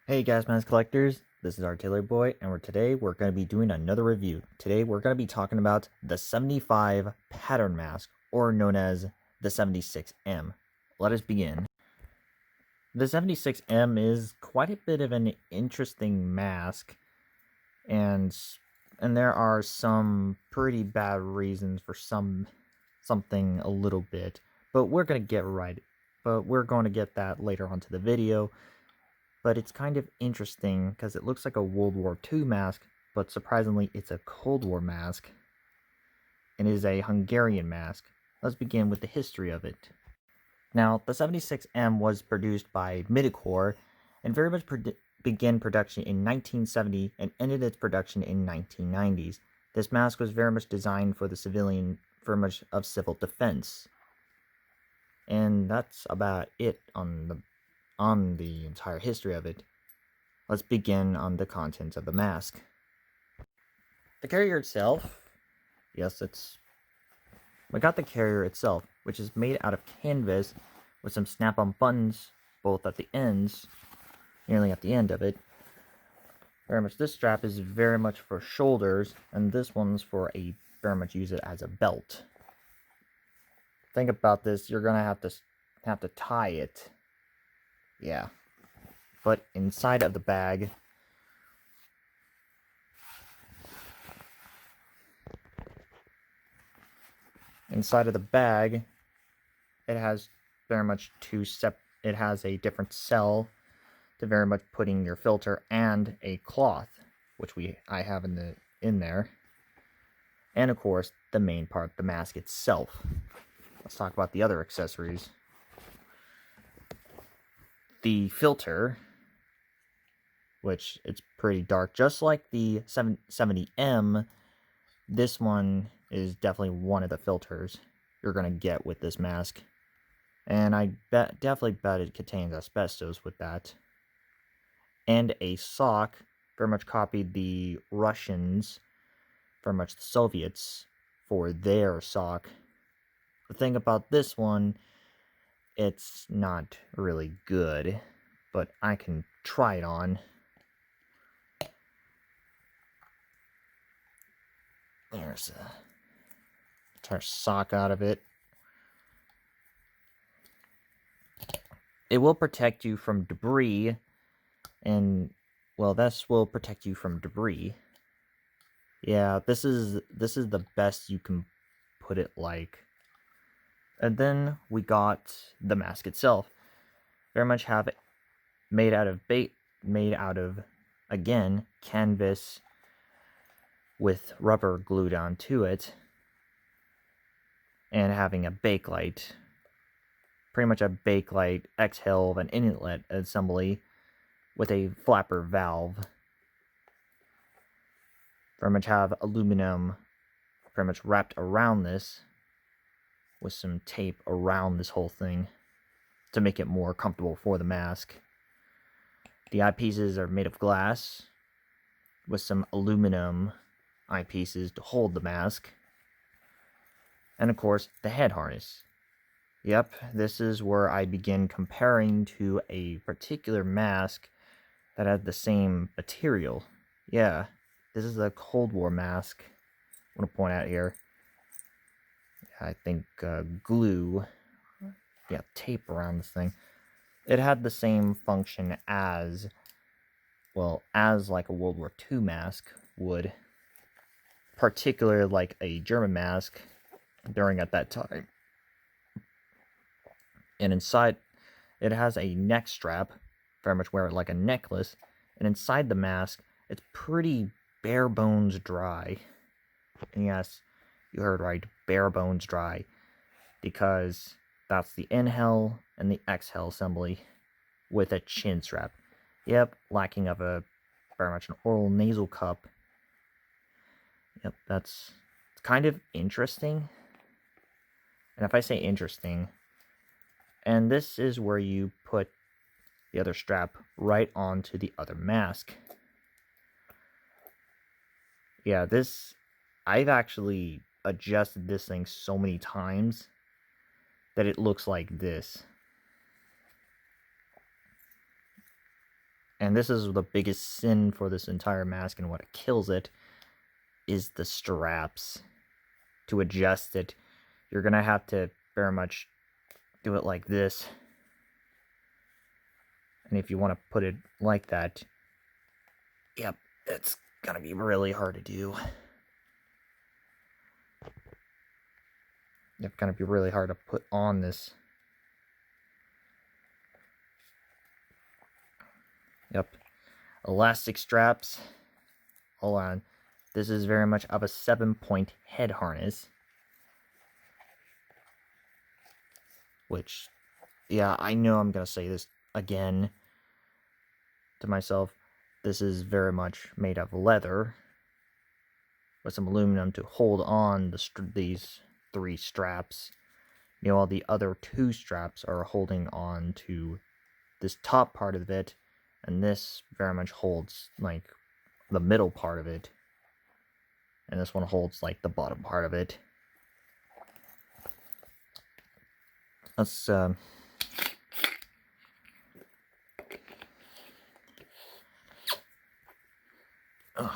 Hey guys, mask collectors, this is Artillery Boy, and today we're going to be doing another review. Today we're going to be talking about the 75 pattern mask, or known as the 76M. Let us begin. The 76M is quite a bit of an interesting mask, and there are some pretty bad reasons for something a little bit, but we're going to get that later onto the video. But it's kind of interesting because it looks like a World War II mask, but surprisingly it's a Cold War mask, and it is a Hungarian mask. Let's begin with the history of it. Now, the 76M was produced by Midicor and very much began production in 1970 and ended its production in 1990s. This mask was very much designed for the civilian, very much of civil defense. And that's about it on the entire history of it. Let's begin on the contents of the mask. The carrier itself, yes, we got the carrier itself, which is made out of canvas with some snap-on buttons, both at the ends, nearly at the end of it. Very much this strap is very much for shoulders, and this one's for very much use it as a belt. Think about this, you're gonna have to tie it. Yeah. But inside of the bag, it has very much it has a different cell to very much putting your filter and a cloth, which I have in there. And of course, the main part, the mask itself. Let's talk about the other accessories. The filter, which it's pretty dark, just like the 70M. This one is definitely one of the filters you're gonna get with this mask, and I definitely bet it contains asbestos with that. And a sock, very much copied the Russians, very much the Soviets, for their sock. The thing about this one, it's not really good, but I can try it on. There's a entire sock out of it. It will protect you from debris, and well, this will protect you from debris. Yeah, this is the best you can put it like. And then we got the mask itself. Very much have it made out of again canvas with rubber glued onto it, and having a bakelite, pretty much a bakelite exhale of an inlet assembly with a flapper valve. Very much have aluminum pretty much wrapped around this with some tape around this whole thing to make it more comfortable for the mask. The eyepieces are made of glass with some aluminum eyepieces to hold the mask. And of course, the head harness. Yep, this is where I begin comparing to a particular mask that had the same material. Yeah, this is a Cold War mask. I want to point out here. I think glue, yeah, tape around this thing. It had the same function as, well, as like a World War II mask would, particularly like a German mask during at that time. And inside, it has a neck strap, very much wear it like a necklace, and inside the mask, it's pretty bare bones dry. And yes, you heard right, bare bones dry, because that's the inhale and the exhale assembly with a chin strap. Yep, lacking of a very much an oral nasal cup. Yep, it's kind of interesting. And if I say interesting, and this is where you put the other strap right onto the other mask. Yeah, I've actually adjusted this thing so many times that it looks like this. And this is the biggest sin for this entire mask, and what kills it is the straps. To adjust it, you're gonna have to very much do it like this. And if you want to put it like that, yep, it's gonna be really hard to do. It's gonna be really hard to put on this. Yep. Elastic straps. Hold on. This is very much of a 7-point head harness. Which, yeah, I know I'm gonna say this again to myself. This is very much made of leather with some aluminum to hold on these 3 straps. While the other 2 straps are holding on to this top part of it, and this very much holds like the middle part of it, and this one holds like the bottom part of it. Let's oh man.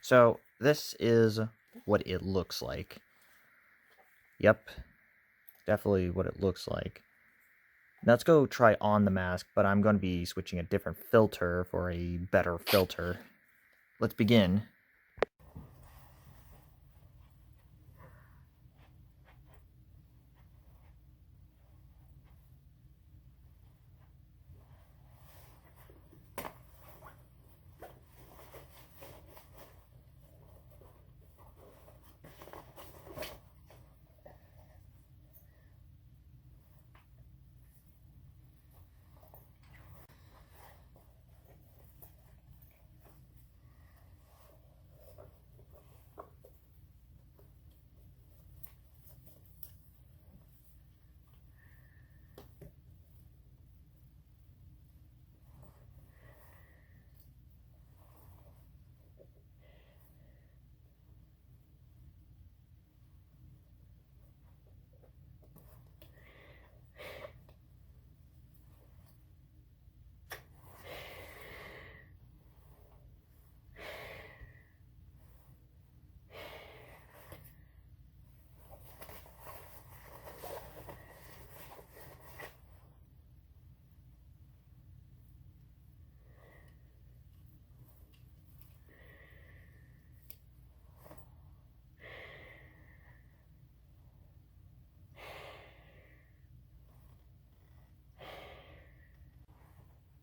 So this is what it looks like. Yep, definitely what it looks like. Let's go try on the mask, but I'm going to be switching a different filter for a better filter. Let's begin.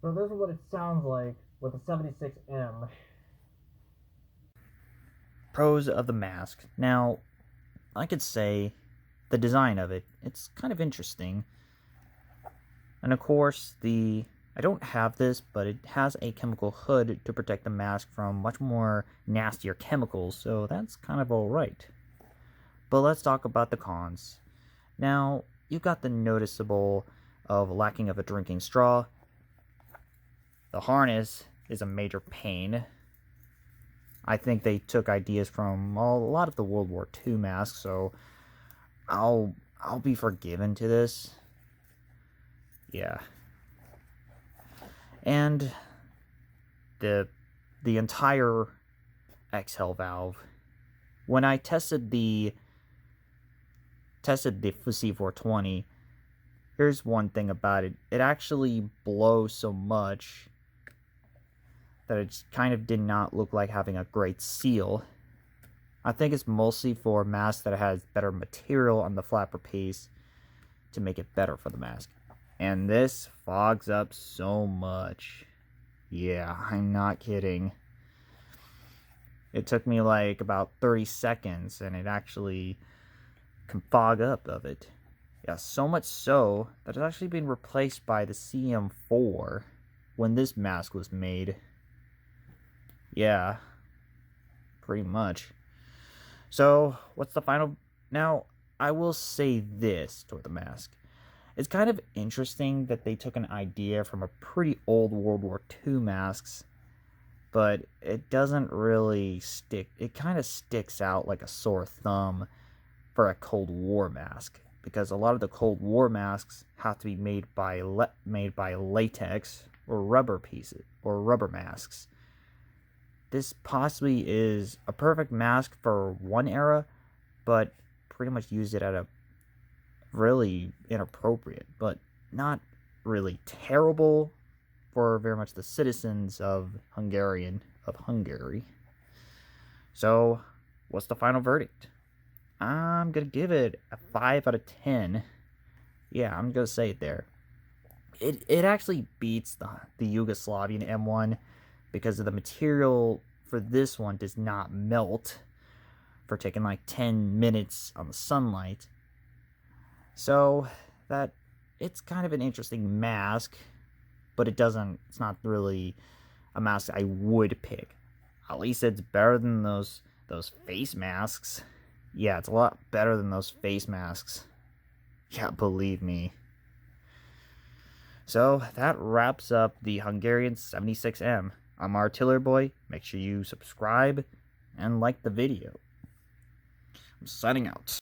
So this is what it sounds like with a 76M. Pros of the mask. Now, I could say the design of it, it's kind of interesting. And of course, I don't have this, but it has a chemical hood to protect the mask from much more nastier chemicals, so that's kind of alright. But let's talk about the cons. Now, you've got the noticeable of lacking of a drinking straw. The harness is a major pain. I think they took ideas from a lot of the World War II masks, so I'll be forgiven to this. Yeah. And the entire exhale valve. When I tested the C420, here's one thing about it. It actually blows so much that it kind of did not look like having a great seal. I think it's mostly for masks that has better material on the flapper piece to make it better for the mask. And this fogs up so much. Yeah, I'm not kidding. It took me like about 30 seconds and it actually can fog up of it. Yeah, so much so that it's actually been replaced by the CM4 when this mask was made. Yeah, pretty much. So, what's the final? Now, I will say this toward the mask. It's kind of interesting that they took an idea from a pretty old World War II masks, but it doesn't really stick. It kind of sticks out like a sore thumb for a Cold War mask, because a lot of the Cold War masks have to be made by latex, or rubber pieces or rubber masks. This possibly is a perfect mask for one era, but pretty much used it at a really inappropriate, but not really terrible for very much the citizens of Hungary. So, what's the final verdict? I'm gonna give it a 5 out of 10. Yeah, I'm gonna say it there. It actually beats the Yugoslavian M1 because of the material for this one does not melt for taking like 10 minutes on the sunlight. So that it's kind of an interesting mask, but it's not really a mask I would pick. At least it's better than those face masks. Yeah, it's a lot better than those face masks. Yeah, believe me. So that wraps up the Hungarian 76M. I'm Artillery Boy. Make sure you subscribe and like the video. I'm signing out.